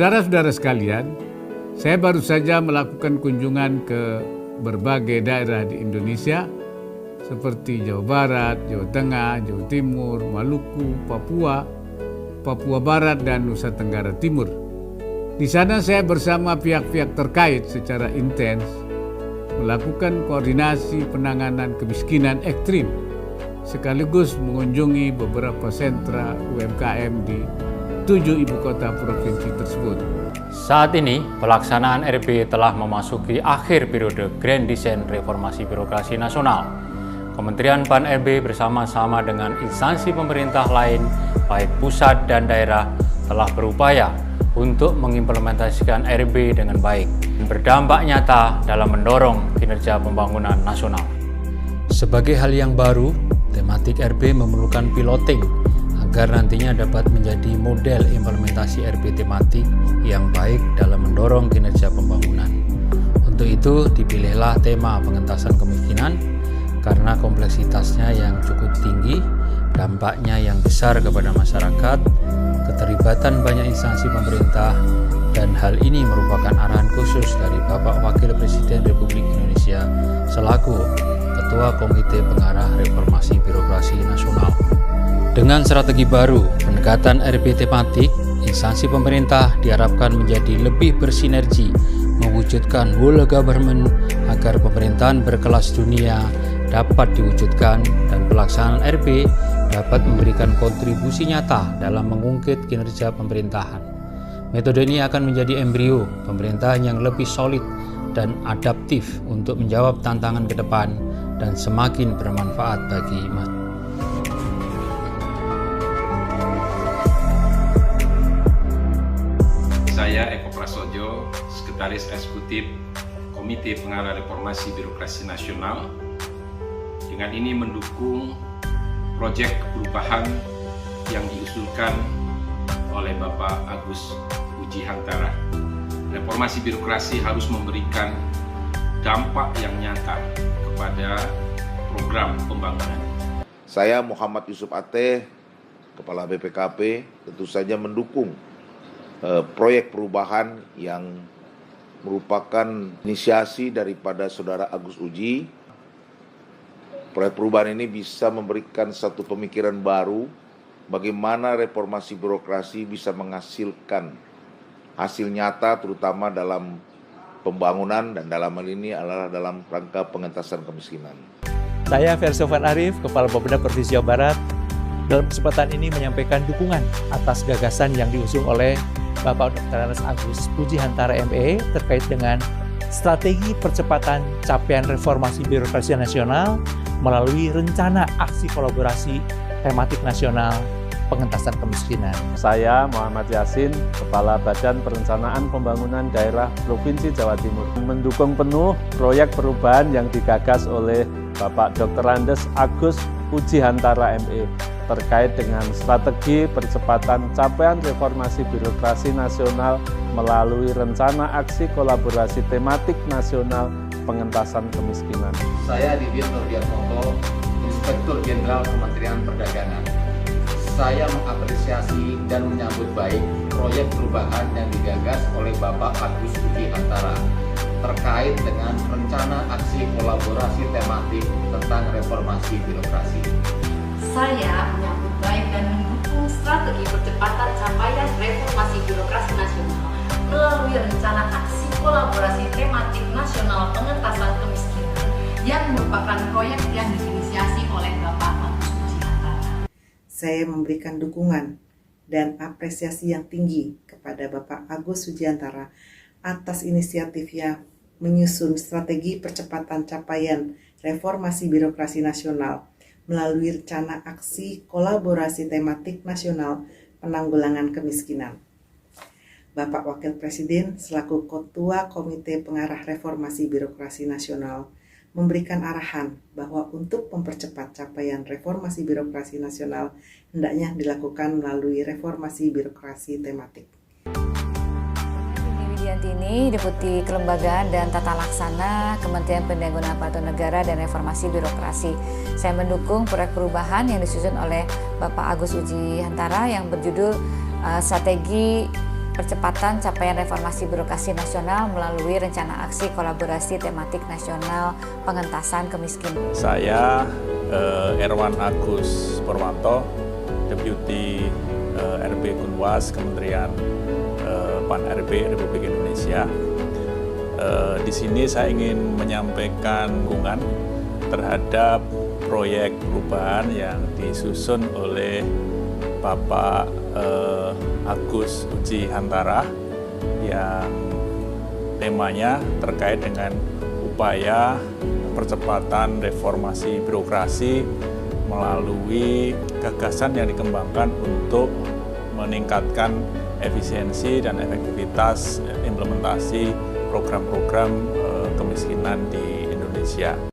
Saudara-saudara sekalian, saya baru saja melakukan kunjungan ke berbagai daerah di Indonesia seperti Jawa Barat, Jawa Tengah, Jawa Timur, Maluku, Papua, Papua Barat, dan Nusa Tenggara Timur. Di sana saya bersama pihak-pihak terkait secara intens melakukan koordinasi penanganan kemiskinan ekstrim, sekaligus mengunjungi beberapa sentra UMKM di 7 ibu kota provinsi tersebut. Saat ini, pelaksanaan RB telah memasuki akhir periode Grand Design Reformasi Birokrasi Nasional. Kementerian PAN-RB bersama-sama dengan instansi pemerintah lain, baik pusat dan daerah, telah berupaya untuk mengimplementasikan RB dengan baik dan berdampak nyata dalam mendorong kinerja pembangunan nasional. Sebagai hal yang baru, tematik RB memerlukan piloting agar nantinya dapat menjadi model implementasi RB tematik yang baik dalam mendorong kinerja pembangunan. Untuk itu dipilihlah tema pengentasan kemiskinan karena kompleksitasnya yang cukup tinggi, dampaknya yang besar kepada masyarakat, keterlibatan banyak instansi pemerintah, dan hal ini merupakan arahan khusus dari Bapak Wakil Presiden Republik Indonesia selaku Ketua Komite Pengarah Reformasi Birokrasi Nasional. Dengan strategi baru, pendekatan RB tematik, instansi pemerintah diharapkan menjadi lebih bersinergi, mewujudkan whole government agar pemerintahan berkelas dunia dapat diwujudkan dan pelaksanaan RB dapat memberikan kontribusi nyata dalam mengungkit kinerja pemerintahan. Metode ini akan menjadi embrio pemerintahan yang lebih solid dan adaptif untuk menjawab tantangan ke depan dan semakin bermanfaat bagi masyarakat. Saya Eko Prasojo, Sekretaris Eksekutif Komite Pengarah Reformasi Birokrasi Nasional, dengan ini mendukung proyek perubahan yang diusulkan oleh Bapak Agus Puji Hantara. Reformasi birokrasi harus memberikan dampak yang nyata kepada program pembangunan. Saya Muhammad Yusuf Ateh, Kepala BPKP, tentu saja mendukung proyek perubahan yang merupakan inisiasi daripada Saudara Agus Uji. Proyek perubahan ini bisa memberikan satu pemikiran baru bagaimana reformasi birokrasi bisa menghasilkan hasil nyata terutama dalam pembangunan dan dalam hal ini adalah dalam rangka pengentasan kemiskinan. Saya Fersofan Arif, Kepala Bapeda Provinsi Jawa Barat. Dalam kesempatan ini menyampaikan dukungan atas gagasan yang diusung oleh Bapak Dr. Agus Puji Hantara ME terkait dengan strategi percepatan capaian reformasi birokrasi nasional melalui rencana aksi kolaborasi tematik nasional pengentasan kemiskinan. Saya Muhammad Yasin, Kepala Badan Perencanaan Pembangunan Daerah Provinsi Jawa Timur, mendukung penuh proyek perubahan yang digagas oleh Bapak Dr. Agus Puji Hantara ME terkait dengan strategi percepatan capaian reformasi birokrasi nasional melalui rencana aksi kolaborasi tematik nasional pengentasan kemiskinan. Saya Didit Nurdiatmoko, Inspektur Jenderal Kementerian Perdagangan. Saya mengapresiasi dan menyambut baik proyek perubahan yang digagas oleh Bapak Agus Puji Hantara terkait dengan rencana aksi kolaborasi tematik tentang reformasi birokrasi. Saya menyambut baik dan mendukung strategi percepatan capaian reformasi birokrasi nasional melalui rencana aksi kolaborasi tematik nasional pengentasan kemiskinan yang merupakan proyek yang diinisiasi oleh Bapak Agus Puji Hantara. Saya memberikan dukungan dan apresiasi yang tinggi kepada Bapak Agus Puji Hantara atas inisiatifnya menyusun strategi percepatan capaian reformasi birokrasi nasional melalui rencana aksi kolaborasi tematik nasional penanggulangan kemiskinan. Bapak Wakil Presiden selaku Ketua Komite Pengarah Reformasi Birokrasi Nasional memberikan arahan bahwa untuk mempercepat capaian reformasi birokrasi nasional hendaknya dilakukan melalui reformasi birokrasi tematik. Widiantini, Deputi Kelembagaan dan Tata Laksana Kementerian Pendayagunaan Aparatur Negara dan Reformasi Birokrasi. Saya mendukung proyek perubahan yang disusun oleh Bapak Agus Puji Hantara yang berjudul Strategi percepatan capaian reformasi birokrasi nasional melalui rencana aksi kolaborasi tematik nasional pengentasan kemiskinan. Saya Erwan Agus Purwanto, Deputi RB Kunwas Kementerian Pan-RB Republik Indonesia. Di sini saya ingin menyampaikan dukungan terhadap proyek perubahan yang disusun oleh Bapak Agus Uji Hantara yang temanya terkait dengan upaya percepatan reformasi birokrasi melalui gagasan yang dikembangkan untuk meningkatkan efisiensi dan efektivitas implementasi program-program kemiskinan di Indonesia.